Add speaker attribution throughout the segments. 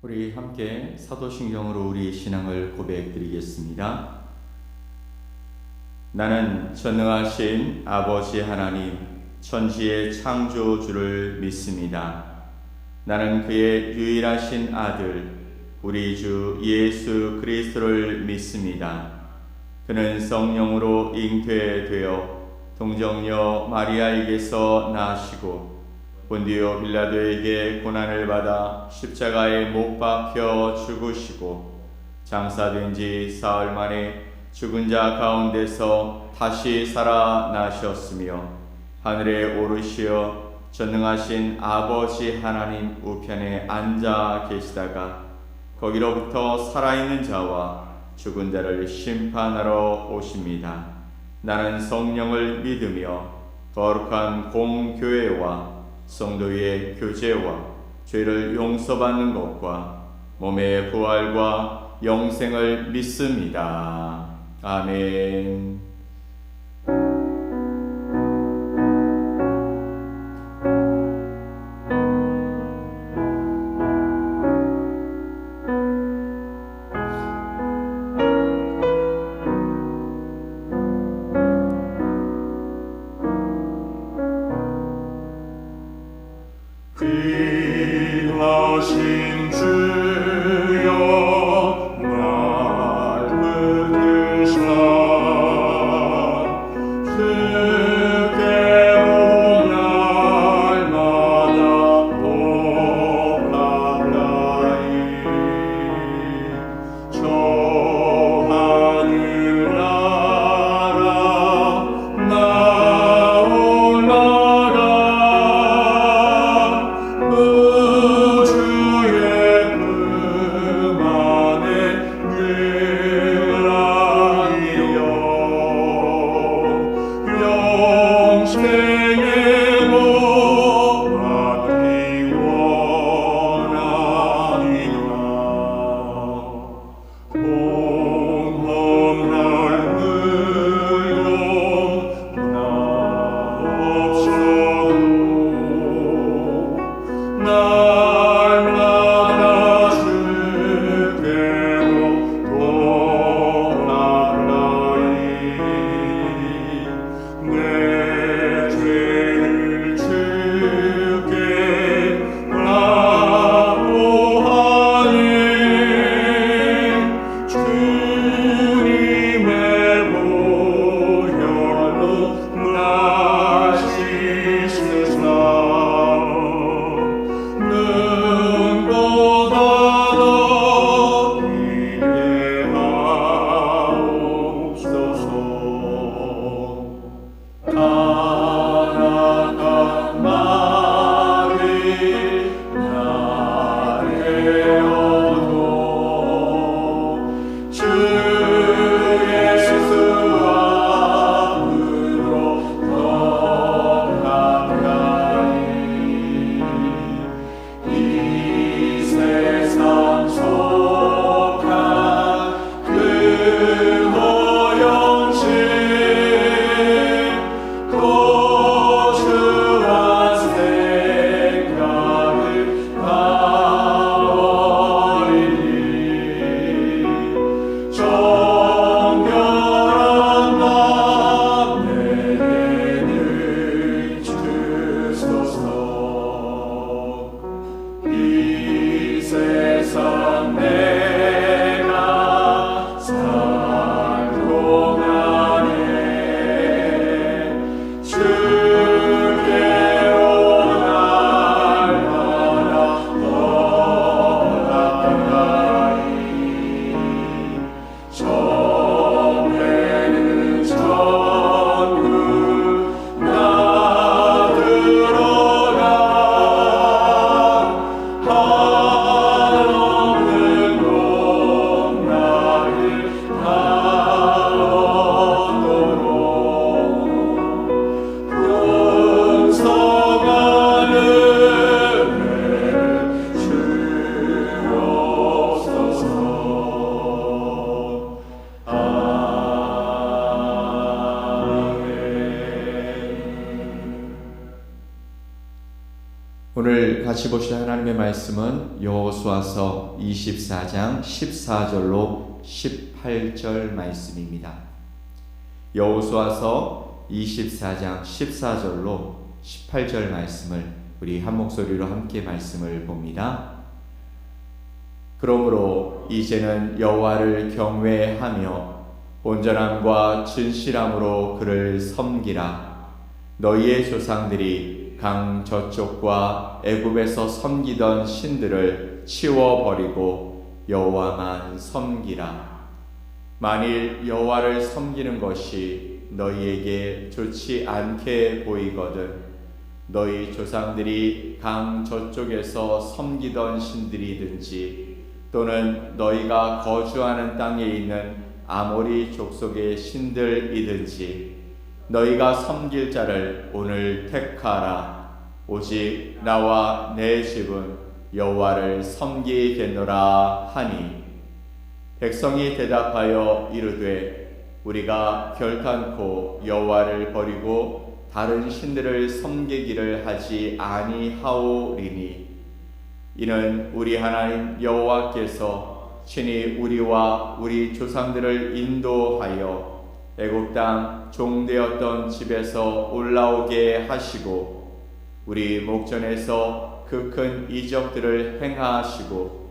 Speaker 1: 우리 함께 사도신경으로 우리 신앙을 고백드리겠습니다. 나는 전능하신 아버지 하나님, 천지의 창조주를 믿습니다. 나는 그의 유일하신 아들, 우리 주 예수 그리스도를 믿습니다. 그는 성령으로 잉태되어 동정녀 마리아에게서 나시고 본디오 빌라도에게 고난을 받아 십자가에 못 박혀 죽으시고 장사된 지 사흘 만에 죽은 자 가운데서 다시 살아나셨으며 하늘에 오르시어 전능하신 아버지 하나님 우편에 앉아 계시다가 거기로부터 살아있는 자와 죽은 자를 심판하러 오십니다. 나는 성령을 믿으며 거룩한 공교회와 성도의 교제와 죄를 용서받는 것과 몸의 부활과 영생을 믿습니다. 아멘.
Speaker 2: 귀하신 주여 날 붙드사 주께로 날마다 높아가리 저 하늘나라 나 올라가 우주의 품 안에 늘라이여 영생의 목 받기 원하니라 공허날 물론 나 없어도 날마다 주께로 돌아가리 내 죄
Speaker 1: 오늘 같이 보실 하나님의 말씀은 여호수아서 24장 14절로 18절 말씀입니다. 여호수아서 24장 14절로 18절 말씀을 우리 한 목소리로 함께 말씀을 봅니다. 그러므로 이제는 여호와를 경외하며 온전함과 진실함으로 그를 섬기라. 너희의 조상들이 강 저쪽과 애굽에서 섬기던 신들을 치워버리고 여호와만 섬기라. 만일 여호와를 섬기는 것이 너희에게 좋지 않게 보이거든 너희 조상들이 강 저쪽에서 섬기던 신들이든지 또는 너희가 거주하는 땅에 있는 아모리 족속의 신들이든지 너희가 섬길 자를 오늘 택하라. 오직 나와 내 집은 여호와를 섬기겠노라 하니 백성이 대답하여 이르되 우리가 결단코 여호와를 버리고 다른 신들을 섬기기를 하지 아니하오리니 이는 우리 하나님 여호와께서 친히 우리와 우리 조상들을 인도하여 애굽 땅 종되었던 집에서 올라오게 하시고 우리 목전에서 그 큰 이적들을 행하시고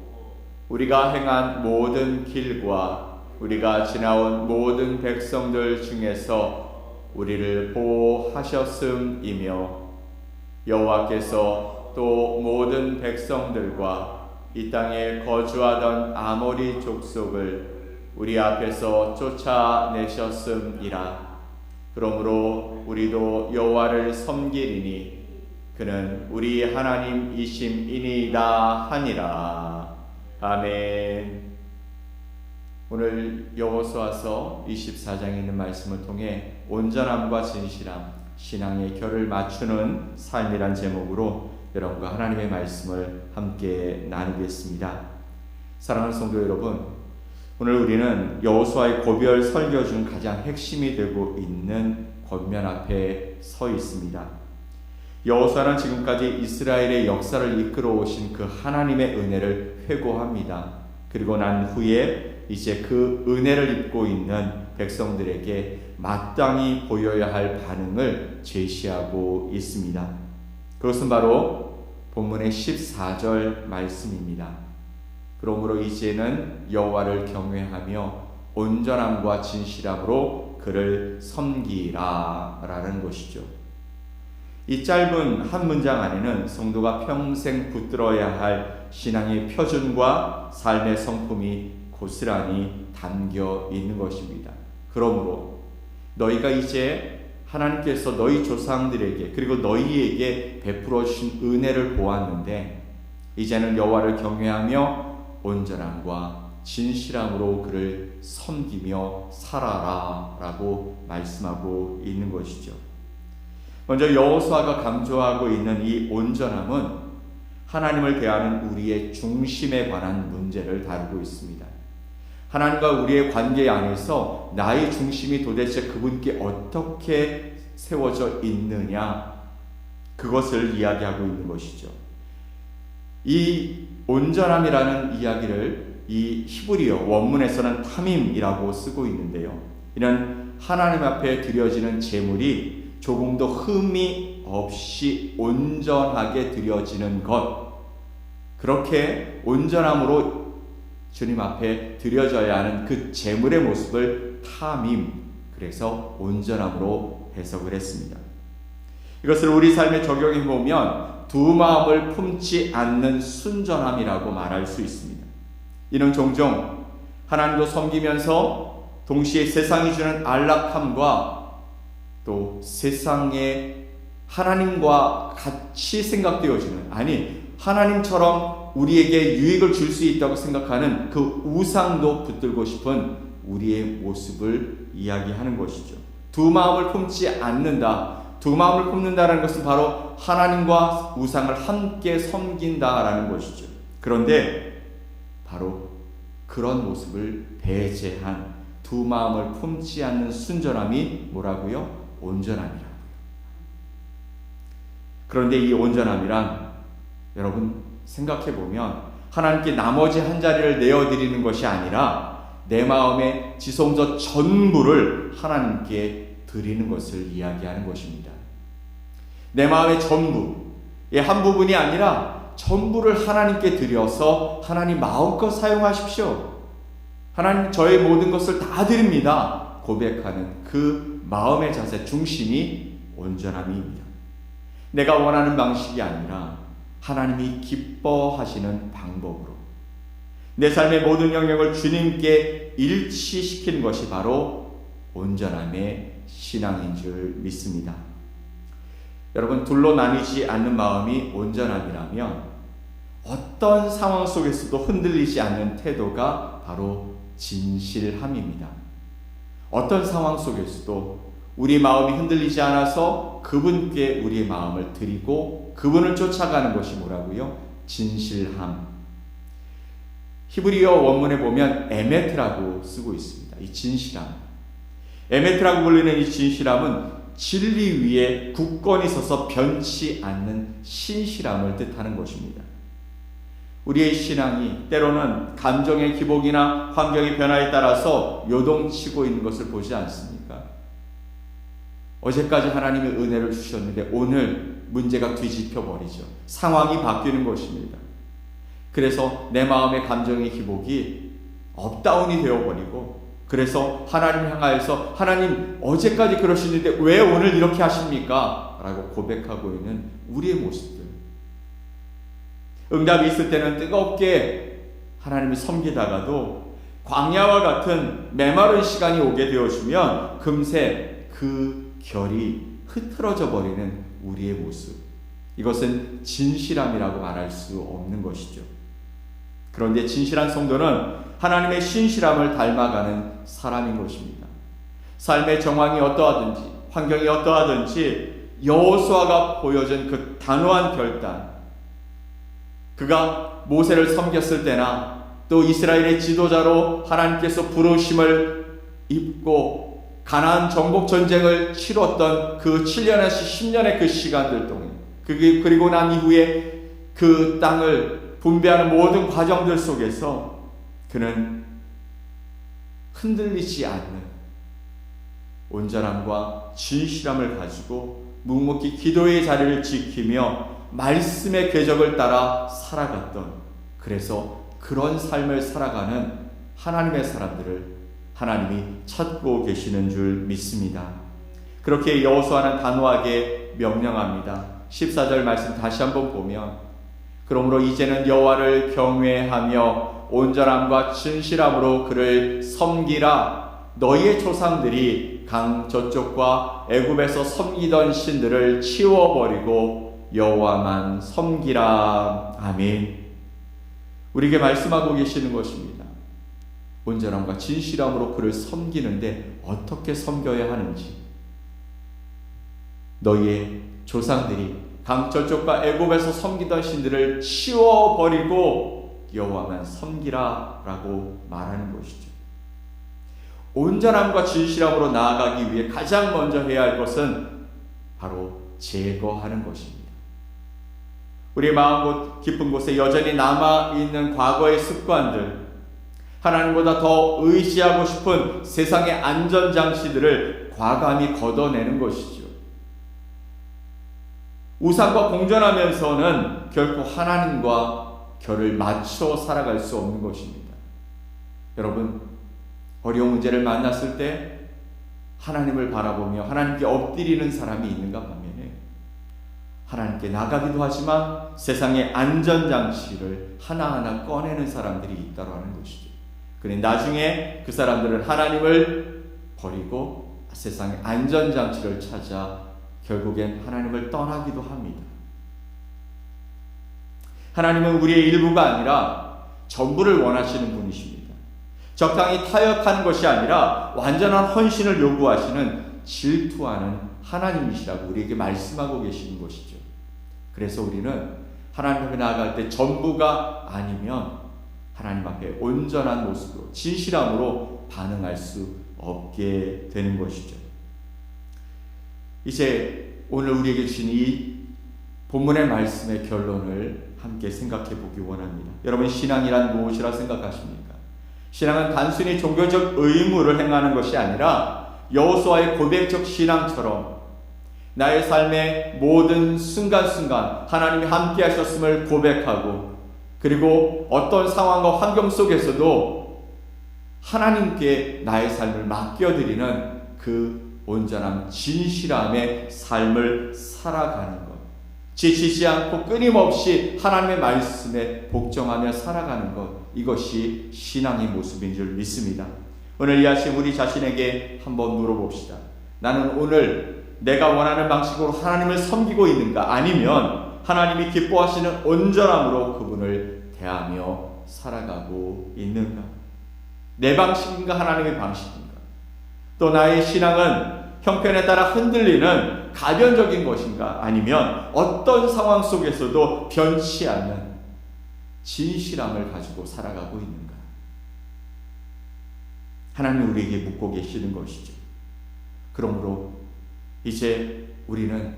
Speaker 1: 우리가 행한 모든 길과 우리가 지나온 모든 백성들 중에서 우리를 보호하셨음이며 여호와께서 또 모든 백성들과 이 땅에 거주하던 아모리 족속을 우리 앞에서 쫓아내셨음이라. 그러므로 우리도 여호와를 섬기리니 그는 우리 하나님이심이니이다 하니라. 아멘. 오늘 여호수아서 24장에 있는 말씀을 통해 온전함과 진실함, 신앙의 결을 맞추는 삶이란 제목으로 여러분과 하나님의 말씀을 함께 나누겠습니다. 사랑하는 성도 여러분, 오늘 우리는 여호수아의 고별 설교 중 가장 핵심이 되고 있는 권면 앞에 서 있습니다. 여호수아는 지금까지 이스라엘의 역사를 이끌어 오신 그 하나님의 은혜를 회고합니다. 그리고 난 후에 이제 그 은혜를 입고 있는 백성들에게 마땅히 보여야 할 반응을 제시하고 있습니다. 그것은 바로 본문의 14절 말씀입니다. 그러므로 이제는 여호와를 경외하며 온전함과 진실함으로 그를 섬기라 라는 것이죠. 이 짧은 한 문장 안에는 성도가 평생 붙들어야 할 신앙의 표준과 삶의 성품이 고스란히 담겨 있는 것입니다. 그러므로 너희가 이제 하나님께서 너희 조상들에게 그리고 너희에게 베풀어 주신 은혜를 보았는데 이제는 여호와를 경외하며 온전함과 진실함으로 그를 섬기며 살아라 라고 말씀하고 있는 것이죠. 먼저 여호수아가 강조하고 있는 이 온전함은 하나님을 대하는 우리의 중심에 관한 문제를 다루고 있습니다. 하나님과 우리의 관계 안에서 나의 중심이 도대체 그분께 어떻게 세워져 있느냐, 그것을 이야기하고 있는 것이죠. 이 온전함이라는 이야기를 이 히브리어 원문에서는 타밈이라고 쓰고 있는데요. 이는 하나님 앞에 드려지는 제물이 조금도 흠이 없이 온전하게 드려지는 것, 그렇게 온전함으로 주님 앞에 드려져야 하는 그 제물의 모습을 타밈, 그래서 온전함으로 해석을 했습니다. 이것을 우리 삶에 적용해 보면 두 마음을 품지 않는 순전함이라고 말할 수 있습니다. 이는 종종 하나님도 섬기면서 동시에 세상이 주는 안락함과 또 세상에 하나님과 같이 생각되어지는, 아니 하나님처럼 우리에게 유익을 줄 수 있다고 생각하는 그 우상도 붙들고 싶은 우리의 모습을 이야기하는 것이죠. 두 마음을 품지 않는다. 두 마음을 품는다는 것은 바로 하나님과 우상을 함께 섬긴다라는 것이죠. 그런데 바로 그런 모습을 배제한 두 마음을 품지 않는 순전함이 뭐라고요? 온전함이라고요. 그런데 이 온전함이란 여러분 생각해 보면 하나님께 나머지 한 자리를 내어드리는 것이 아니라 내 마음의 지성적 전부를 하나님께 드리는 것을 이야기하는 것입니다. 내 마음의 전부의 한 부분이 아니라 전부를 하나님께 드려서 하나님 마음껏 사용하십시오. 하나님 저의 모든 것을 다 드립니다. 고백하는 그 마음의 자세 중심이 온전함입니다. 내가 원하는 방식이 아니라 하나님이 기뻐하시는 방법으로 내 삶의 모든 영역을 주님께 일치시키는 것이 바로 온전함의 신앙인 줄 믿습니다. 여러분, 둘로 나뉘지 않는 마음이 온전함이라면 어떤 상황 속에서도 흔들리지 않는 태도가 바로 진실함입니다. 어떤 상황 속에서도 우리 마음이 흔들리지 않아서 그분께 우리의 마음을 드리고 그분을 쫓아가는 것이 뭐라고요? 진실함. 히브리어 원문에 보면 에메트라고 쓰고 있습니다. 이 진실함. 에메트라고 불리는 이 진실함은 진리 위에 굳건히 서서 변치 않는 신실함을 뜻하는 것입니다. 우리의 신앙이 때로는 감정의 기복이나 환경의 변화에 따라서 요동치고 있는 것을 보지 않습니까? 어제까지 하나님의 은혜를 주셨는데 오늘 문제가 뒤집혀 버리죠. 상황이 바뀌는 것입니다. 그래서 내 마음의 감정의 기복이 업다운이 되어버리고, 그래서 하나님을 향하여서 하나님 어제까지 그러시는데 왜 오늘 이렇게 하십니까? 라고 고백하고 있는 우리의 모습들. 응답이 있을 때는 뜨겁게 하나님을 섬기다가도 광야와 같은 메마른 시간이 오게 되어주면 금세 그 결이 흐트러져 버리는 우리의 모습. 이것은 진실함이라고 말할 수 없는 것이죠. 그런데 진실한 성도는 하나님의 신실함을 닮아가는 사람인 것입니다. 삶의 정황이 어떠하든지 환경이 어떠하든지 여호수아가 보여준 그 단호한 결단, 그가 모세를 섬겼을 때나 또 이스라엘의 지도자로 하나님께서 부르심을 입고 가나안 정복 전쟁을 치렀던 그 7년에서 10년의 그 시간들 동안, 그리고 난 이후에 그 땅을 분배하는 모든 과정들 속에서 그는 흔들리지 않는 온전함과 진실함을 가지고 묵묵히 기도의 자리를 지키며 말씀의 궤적을 따라 살아갔던, 그래서 그런 삶을 살아가는 하나님의 사람들을 하나님이 찾고 계시는 줄 믿습니다. 그렇게 여호수아는 단호하게 명령합니다. 14절 말씀 다시 한번 보면, 그러므로 이제는 여호와를 경외하며 온전함과 진실함으로 그를 섬기라. 너희의 조상들이 강 저쪽과 애굽에서 섬기던 신들을 치워버리고 여호와만 섬기라. 아멘. 우리에게 말씀하고 계시는 것입니다. 온전함과 진실함으로 그를 섬기는데 어떻게 섬겨야 하는지, 너희의 조상들이 강 저쪽과 애굽에서 섬기던 신들을 치워버리고 여호와만 섬기라 라고 말하는 것이죠. 온전함과 진실함으로 나아가기 위해 가장 먼저 해야 할 것은 바로 제거하는 것입니다. 우리 마음 깊은 곳에 여전히 남아있는 과거의 습관들, 하나님보다 더 의지하고 싶은 세상의 안전장치들을 과감히 걷어내는 것이죠. 우상과 공존하면서는 결코 하나님과 결을 맞춰 살아갈 수 없는 것입니다. 여러분, 어려운 문제를 만났을 때 하나님을 바라보며 하나님께 엎드리는 사람이 있는가 반면에 하나님께 나가기도 하지만 세상의 안전장치를 하나하나 꺼내는 사람들이 있다라는 것이죠. 그런데 나중에 그 사람들은 하나님을 버리고 세상의 안전장치를 찾아 결국엔 하나님을 떠나기도 합니다. 하나님은 우리의 일부가 아니라 전부를 원하시는 분이십니다. 적당히 타협하는 것이 아니라 완전한 헌신을 요구하시는 질투하는 하나님이시라고 우리에게 말씀하고 계시는 것이죠. 그래서 우리는 하나님 앞에 나아갈 때 전부가 아니면 하나님 앞에 온전한 모습으로 진실함으로 반응할 수 없게 되는 것이죠. 이제 오늘 우리에게 주신 이 본문의 말씀의 결론을 함께 생각해 보기 원합니다. 여러분, 신앙이란 무엇이라 생각하십니까? 신앙은 단순히 종교적 의무를 행하는 것이 아니라 여호수아의 고백적 신앙처럼 나의 삶의 모든 순간순간 하나님이 함께 하셨음을 고백하고, 그리고 어떤 상황과 환경 속에서도 하나님께 나의 삶을 맡겨드리는 그 온전함, 진실함의 삶을 살아가는 것, 지치지 않고 끊임없이 하나님의 말씀에 복종하며 살아가는 것, 이것이 신앙의 모습인 줄 믿습니다. 오늘 이 아침 우리 자신에게 한번 물어봅시다. 나는 오늘 내가 원하는 방식으로 하나님을 섬기고 있는가? 아니면 하나님이 기뻐하시는 온전함으로 그분을 대하며 살아가고 있는가? 내 방식인가? 하나님의 방식인가? 또 나의 신앙은 형편에 따라 흔들리는 가변적인 것인가? 아니면 어떤 상황 속에서도 변치 않는 진실함을 가지고 살아가고 있는가? 하나님은 우리에게 묻고 계시는 것이죠. 그러므로 이제 우리는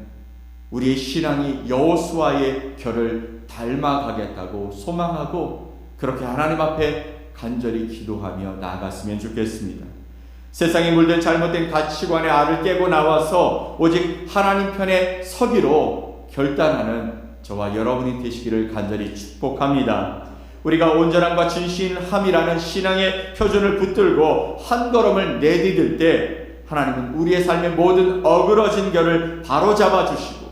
Speaker 1: 우리의 신앙이 여호수아의 결을 닮아가겠다고 소망하고, 그렇게 하나님 앞에 간절히 기도하며 나아갔으면 좋겠습니다. 세상에 물든 잘못된 가치관의 알을 깨고 나와서 오직 하나님 편에 서기로 결단하는 저와 여러분이 되시기를 간절히 축복합니다. 우리가 온전함과 진실함이라는 신앙의 표준을 붙들고 한 걸음을 내디딜 때 하나님은 우리의 삶의 모든 어그러진 결을 바로잡아 주시고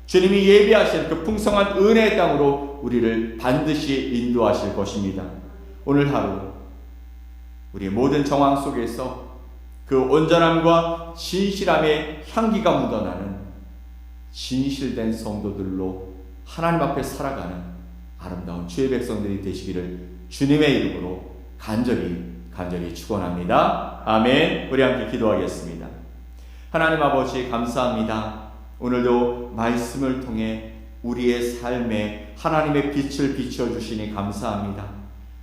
Speaker 1: 주님이 예비하신 그 풍성한 은혜의 땅으로 우리를 반드시 인도하실 것입니다. 오늘 하루 우리의 모든 정황 속에서 그 온전함과 진실함의 향기가 묻어나는 진실된 성도들로 하나님 앞에 살아가는 아름다운 주의 백성들이 되시기를 주님의 이름으로 간절히 축원합니다. 아멘. 우리 함께 기도하겠습니다. 하나님 아버지, 감사합니다. 오늘도 말씀을 통해 우리의 삶에 하나님의 빛을 비춰주시니 감사합니다.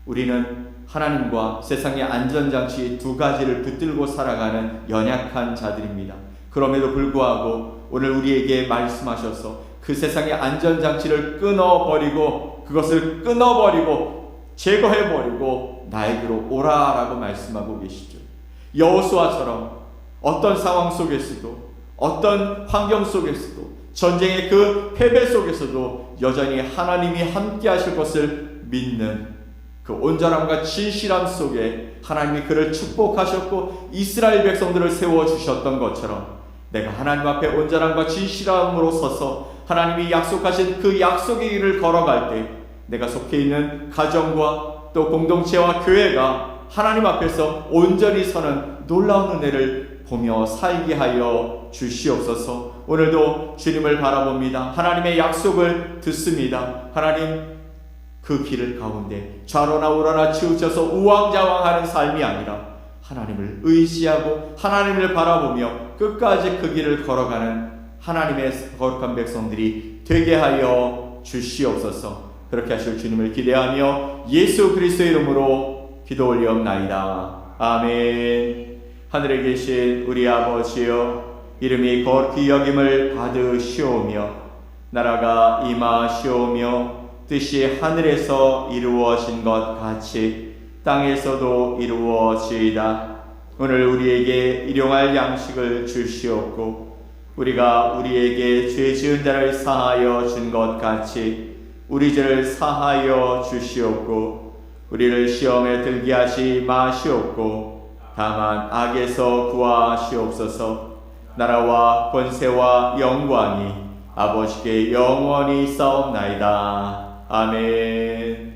Speaker 1: 우리는 하나님과 세상의 안전장치 두 가지를 붙들고 살아가는 연약한 자들입니다. 그럼에도 불구하고 오늘 우리에게 말씀하셔서 그 세상의 안전장치를 그것을 끊어버리고 제거해버리고 나에게로 오라라고 말씀하고 계시죠. 여호수아처럼 어떤 상황 속에서도, 어떤 환경 속에서도, 전쟁의 그 패배 속에서도 여전히 하나님이 함께 하실 것을 믿는 그 온전함과 진실함 속에 하나님이 그를 축복하셨고 이스라엘 백성들을 세워주셨던 것처럼 내가 하나님 앞에 온전함과 진실함으로 서서 하나님이 약속하신 그 약속의 길을 걸어갈 때 내가 속해 있는 가정과 또 공동체와 교회가 하나님 앞에서 온전히 서는 놀라운 은혜를 보며 살게 하여 주시옵소서. 오늘도 주님을 바라봅니다. 하나님의 약속을 듣습니다. 하나님, 그 길을 가운데 좌로나 우로나 치우쳐서 우왕좌왕하는 삶이 아니라 하나님을 의지하고 하나님을 바라보며 끝까지 그 길을 걸어가는 하나님의 거룩한 백성들이 되게 하여 주시옵소서. 그렇게 하실 주님을 기대하며 예수 그리스도의 이름으로 기도 올리옵나이다. 아멘. 하늘에 계신 우리 아버지여, 이름이 거룩히 여김을 받으시오며 나라가 임하시오며 뜻이 하늘에서 이루어진 것 같이 땅에서도 이루어지이다. 오늘 우리에게 일용할 양식을 주시옵고 우리가 우리에게 죄 지은 자를 사하여 준 것 같이 우리 죄를 사하여 주시옵고 우리를 시험에 들게 하지 마시옵고 다만 악에서 구하시옵소서. 나라와 권세와 영광이 아버지께 영원히 있사옵나이다. 아멘.